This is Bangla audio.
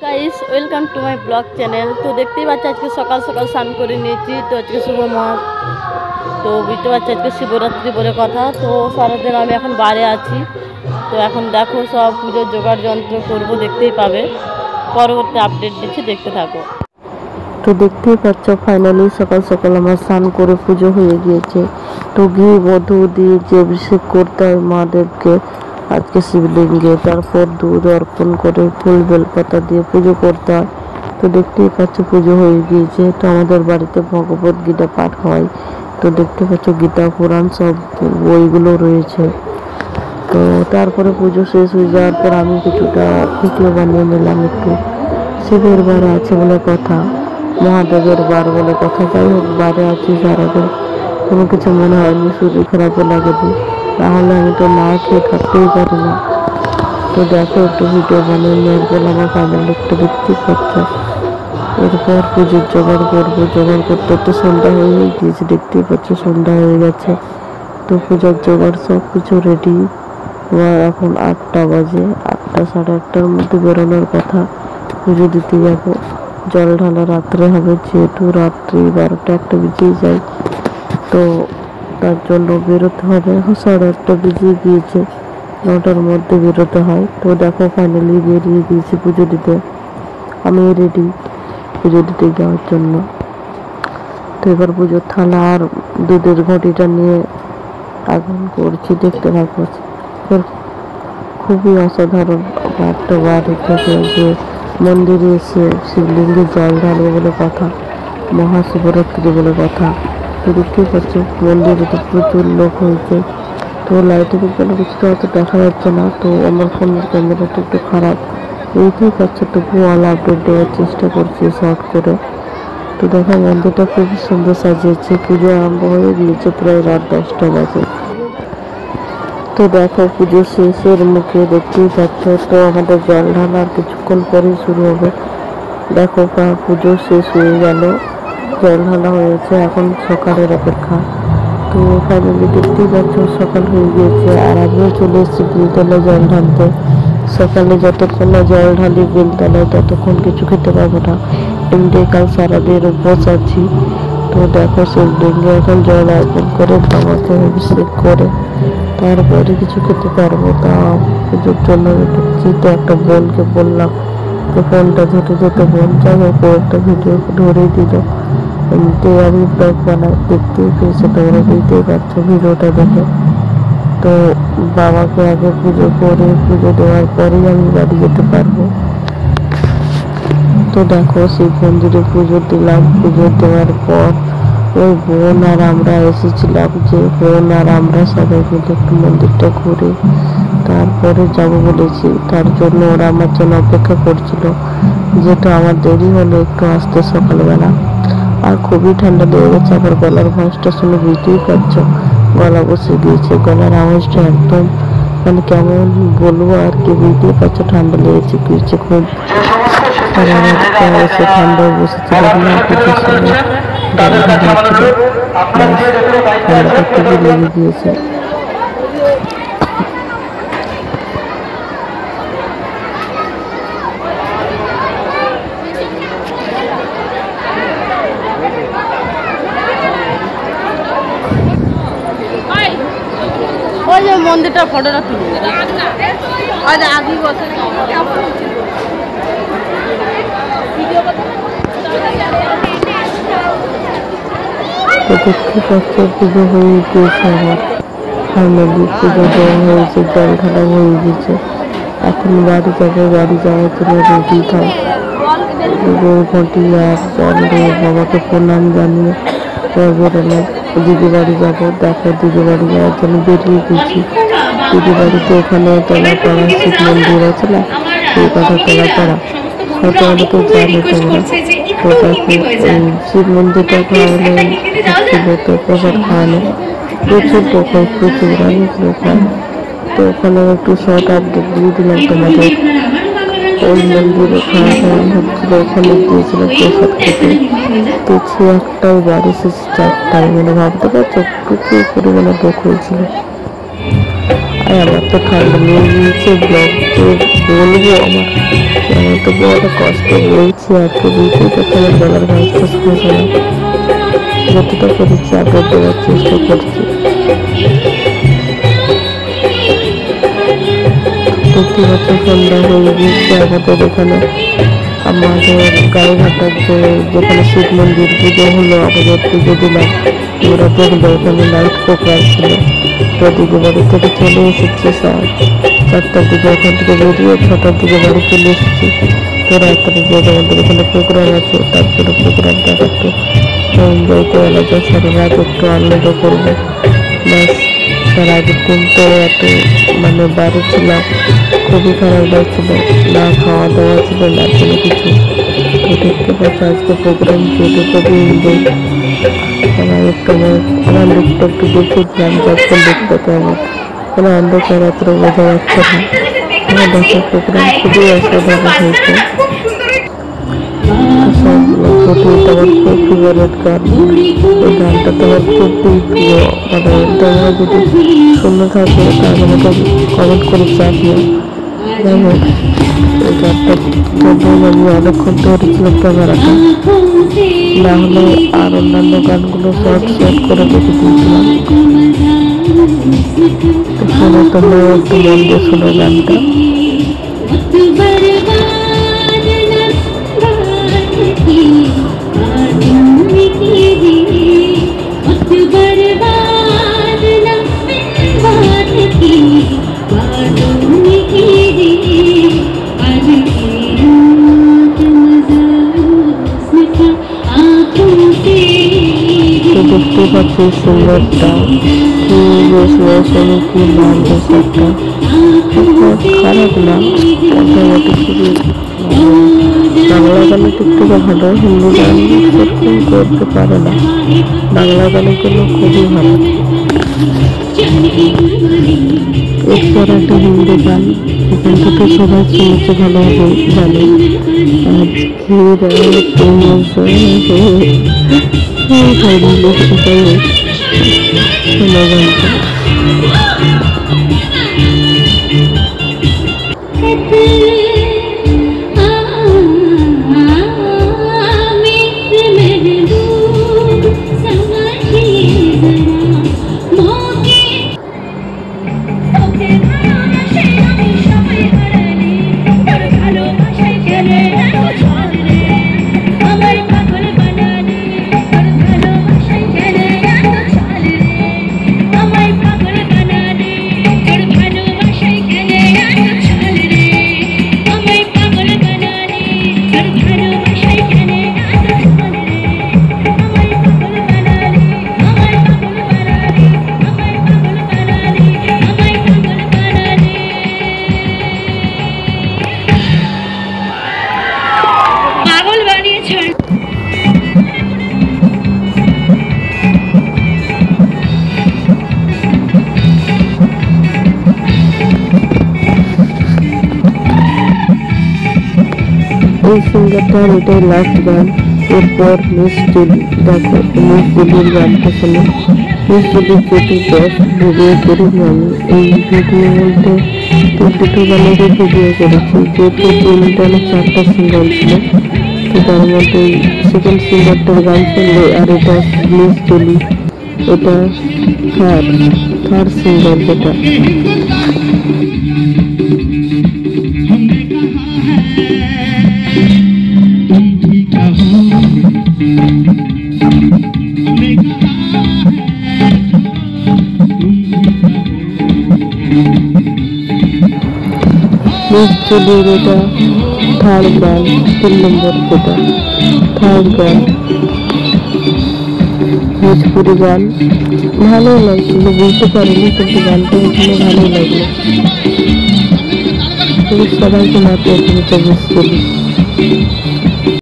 Guys welcome to my blog channel. তো দেখতেই পাচ্ছি আজকে সকাল সকাল স্নান করে নিয়েছি। তো আজকে শুভ মাস, তো বুঝতে পারছি আজকে শিবরাত্রি বলে কথা। তো সারাদিন আমি এখন বাইরে আছি। তো এখন দেখো সব পুজোর জোগাড় যন্ত্র করবো, দেখতেই পাবে। পরবর্তী আপডেট দিচ্ছি, দেখতে থাকো। তো দেখতেই পাচ্ছ ফাইনালি সকাল সকাল আমার স্নান করে পুজো হয়ে গিয়েছে। তো ঘি মধু দিয়ে যে অভিষেক করতে হয় মহাদেবকে আজকে শিবলিঙ্গে, তারপর দুধ অর্পণ করে ফুল বেলপাতা দিয়ে পুজো করতে হয়। তো দেখতেই পাচ্ছ পুজো হয়ে গিয়েছে। তো আমাদের বাড়িতে ভগবত গীতা পাঠ হয়। তো দেখতে পাচ্ছ গীতা পুরাণ সব বইগুলো রয়েছে। তো তারপরে পুজো শেষ হয়ে যাওয়ার পর আমি কিছুটা ভিডিও বানিয়ে নিলাম। একটু শিবের বার আছে বলে কথা, মহাদেবের বার বলে কথা। যাই হোক, বারে আছি সারাদিন, কোনো কিছু মনে হয়নি, শরীর খারাপও লাগেনি, তাহলে আমি তো না খেয়ে থাকতেই পারি না। তো দেখো একটু ভিডিও বানিয়ে নেওয়ার পর আমার ফাইনাল একটু দেখতেই পাচ্ছ। এরপর পুজোর জোগাড় করবো, জোগাড় করতে তো সন্ধ্যা হয়ে গিয়েছে, দেখতেই পাচ্ছ সন্ধ্যা হয়ে গেছে। তো পূজার জোগাড় সব কিছু রেডি। এখন 8টা বাজে, 8টা সাড়ে 8টার মধ্যে বেরোনোর কথা। পুজো দিতে যাবো, জল ঢালা রাত্রে হবে, যেহেতু রাত্রি 12টা 1টা বেজেই যায়। তো তার জন্য বেরোতে হবে। এখন 8:30 বেজে গিয়েছে, 9টার মধ্যে বেরোতে হয়। তো দেখো ফাইনালি বেরিয়ে গিয়েছি পুজো দিতে। আমি রেডি পুজো দিতে যাওয়ার জন্য। তো এবার পুজোর থালা আর দুধের ঘটিটা নিয়ে আগমন করছি, দেখতে থাকো। খুবই অসাধারণ একটা বাড়ি থেকে যে মন্দিরে এসে শিবলিঙ্গে জল ঢালবে বলে কথা, মহাশিবরাত্রি বলে কথা। তো দেখতেই পাচ্ছ মন্দিরে তো প্রচুর লোক হয়েছে। তো লাইটের জন্য কিছুটা অত দেখা যাচ্ছে না। তো আমার ফোনের ক্যামেরাটা একটু খারাপ, এইটাই পাচ্ছে, তবুও অল আপডেট দেওয়ার চেষ্টা করছি শর্ট করে। তো দেখো মন্দিরটা খুবই সুন্দর সাজিয়েছে। পুজো আরম্ভ হয়ে গিয়েছে, প্রায় রাত 10টা বাজে। তো দেখো পুজো শেষের মুখে দেখতেই পাচ্ছ। তো আমাদের জল ঢালা আর কিছুক্ষণ পরেই শুরু হবে। দেখো পুজো শেষ হয়ে গেল, জল ঢালা হয়েছে, এখন সকালের অপেক্ষা। তো ফাইনালি দেখতেই পাচ্ছ সকাল হয়ে গিয়েছে, আর আমিও চলে এসেছি বেলতলায় জল ঢালতে। সকালে যতক্ষণ না জল ঢালি বেলতলায় ততক্ষণ কিছু খেতে পারবো না, এমনি কাল সারাদিন উপোস আছি। তো দেখো শিবলিঙ্গে এখন জল অর্পণ করে বাবাকে অভিষেক করে তারপরে কিছু খেতে পারবো। তা পুজোর জন্য দেখছি। তো একটা বোনকে বললাম যে ফোনটা ধরে যেতে, বোন যাই হোক একটা ভিডিও ধরেই দিল। এমনিতে আমি ব্লগ বানাই, দেখতেই পেয়েছে তোমরা, বুঝতেই পারছো ভিডিওটা দেখে। তো বাবাকে আগে পুজো করে পুজো দেওয়ার পরেই আমি বাড়ি যেতে পারবো। তো দেখো শিব মন্দিরে পুজো দিলাম। পুজো দেওয়ার পর ওই বোন আর আমরা এসেছিলাম, যে বোন আর আমরা সবাই মিলে একটু মন্দিরটা ঘুরে তারপরে যাব বলেছি। তার জন্য ওরা আমার জন্য অপেক্ষা করছিল, যেটা আমার দেরি হলো একটু আসতে সকালবেলা। আর খুবই ঠান্ডা লেগে গেছে, আবার গলার ভয়েসটা শুনে বুঝতেই পারছো গলা বসে গিয়েছে, গলার আওয়াজটা একদম মানে কেমন বলবো আর কি, বুঝতেই পারছো ঠান্ডা লেগেছে গিয়েছে খুব। এসে ঠান্ডায় বসেছিল না পুজোর সময়, ঠান্ডাটা খুবই লেগে গিয়েছে। ওই যে মন্দিরটার ফটোটা তুলি আগে বছর দেখতে পাচ্ছ পুজো হয়ে গিয়েছে আমার। ফাইনালি পুজো দেওয়া হয়েছে, জল ঢালা হয়ে গেছে। এখন বাড়ি যাবো, বাড়ি যাওয়ার জন্য রেডি থাক। ঘটি আর জল দিয়ে বাবাকে প্রণাম জানিয়ে বেরোলাম, দিদি বাড়ি যাবো। দেখো দিদি বাড়ি যাওয়ার জন্য বেরিয়ে গেছি। দিদি বাড়িতে ওখানে তলাপাড়া শিব মন্দির আছে না, সেই কথা তলাপাড়া হয়তো অনেকে জানে তোমরা। তো দেখো শিব মন্দিরটা খাওয়ানো ছিল, তো প্রসাদ খাওয়ানো প্রচুর লোক হয়, প্রচুর অনেক লোক হয়। তো ওখানে একটু শর্ট আপডেট দিয়ে দিলাম তোমাদের। ওই মন্দিরে খাওয়া দাওয়া হচ্ছিল, ওখানে গিয়েছিল প্রসাদ খেতে। দেখছি একটাই বাড়ি শেষ 4টায়, মানে ভাবতে পারছো প্রচুর পরিমাণে লোক হয়েছিল। আর আমার তো ঠান্ডা লেগে গিয়েছে, ব্লগ যে বলবো আমার এত বড় কষ্ট বলছি আজকে দিতে, তো তোমার বলার ব্যবস্থা শুনে না, যতটা করেছি আপলোড দেওয়ার চেষ্টা করছি। প্রতি বছর সন্ধ্যা হয়ে গিয়েছে আমাদের এখানে, আমাদের গাড়িঘাটার যেখানে শিব মন্দির পুজো হলো, আমাদের পুজো দিলাম, ওরা দেখলো ওখানে নাইট প্রোগ্রাম ছিল। তো দিদি বাড়ি থেকে চলে এসেছি 4টার দিকে, ওখান থেকে বেরিয়ে 6টার দিকে বাড়ি চলে এসেছি। তো রাত্রে যে আমাদের এখানে প্রোগ্রাম আছে, তারপরে প্রোগ্রামটা একটু এনজয় করে আলাদা সারা রাত একটু আনন্দ করবো। ব্যাস, তার আগের দিন তো এত মানে বাড়ি ছিলাম, খুবই খারাপ লাগছিল, না খাওয়া দাওয়া ছিল না কোনো কিছু। তো দেখতে পাচ্ছি আজকে প্রোগ্রাম যেহেতু খুবই এনজয়। আমার লুকটা একটু দেখেছিলাম, যখন দেখতে কেমন কোনো অন্ধকার রাত্র বোঝা যাচ্ছে না। আমার দেখার প্রোগ্রাম খুবই অসাধারণ হয়েছে। আমার খুব ফেভারিট গান, এই গানটা তোমার খুবই প্রিয়। মানে তোমরা যদি শুনে থাকো তাহলে আমাকে কমেন্ট করে চাপিও। যাই হোক, এই গানটা জন্য আমি অনেকক্ষণ ধরেছিলাম ক্যামেরাটা, না হলে আর অন্যান্য গানগুলো শর্ট করে রেখে দিয়েছিলাম। তো শুনে তোমরা একটু মন দিয়ে শোনো গানটা। দেখতে পাচ্ছি সিঙ্গারটা কি বেশ রয়েছে, কি নাম বেশ একটা খারাপ না, মোটামুটি খুবই বাংলা গানের দিক থেকে ভালো, হিন্দি গান সেরকম করতে পারে না, বাংলা গানের জন্য খুবই ভালো। এরপর একটা হিন্দি গান, এখান থেকে সবাই শুনেছে ভালোভাবে জানে, আজকে শোনা গানটা। এই সিঙ্গারটার এটাই লাস্ট গান। এরপর মিস জুলি, দেখো মিস জুলির গানটা শোনো। মিস জুলির যেটি বেস্ট ভিডিও করিনি আমি, এই ভিডিও বলতে 22 গানেরই ভিডিও করেছি, যেহেতু 4টা সিঙ্গার ছিল। তো তার মধ্যে সেকেন্ড সিঙ্গারটার গান শুনলে, আর এটা মিস জুলি, এটা থার্ড সিঙ্গার যেটা। মিস জুলির এটা থার্ড গান, 3 নম্বর যেটা থার্ড গান। ভোজপুরি গান ভালোই লাগছিল, বলতে পারিনি, কিন্তু গানটা শুনে ভালোই লাগলো। সবাইকে মাত্র মিস জুলি।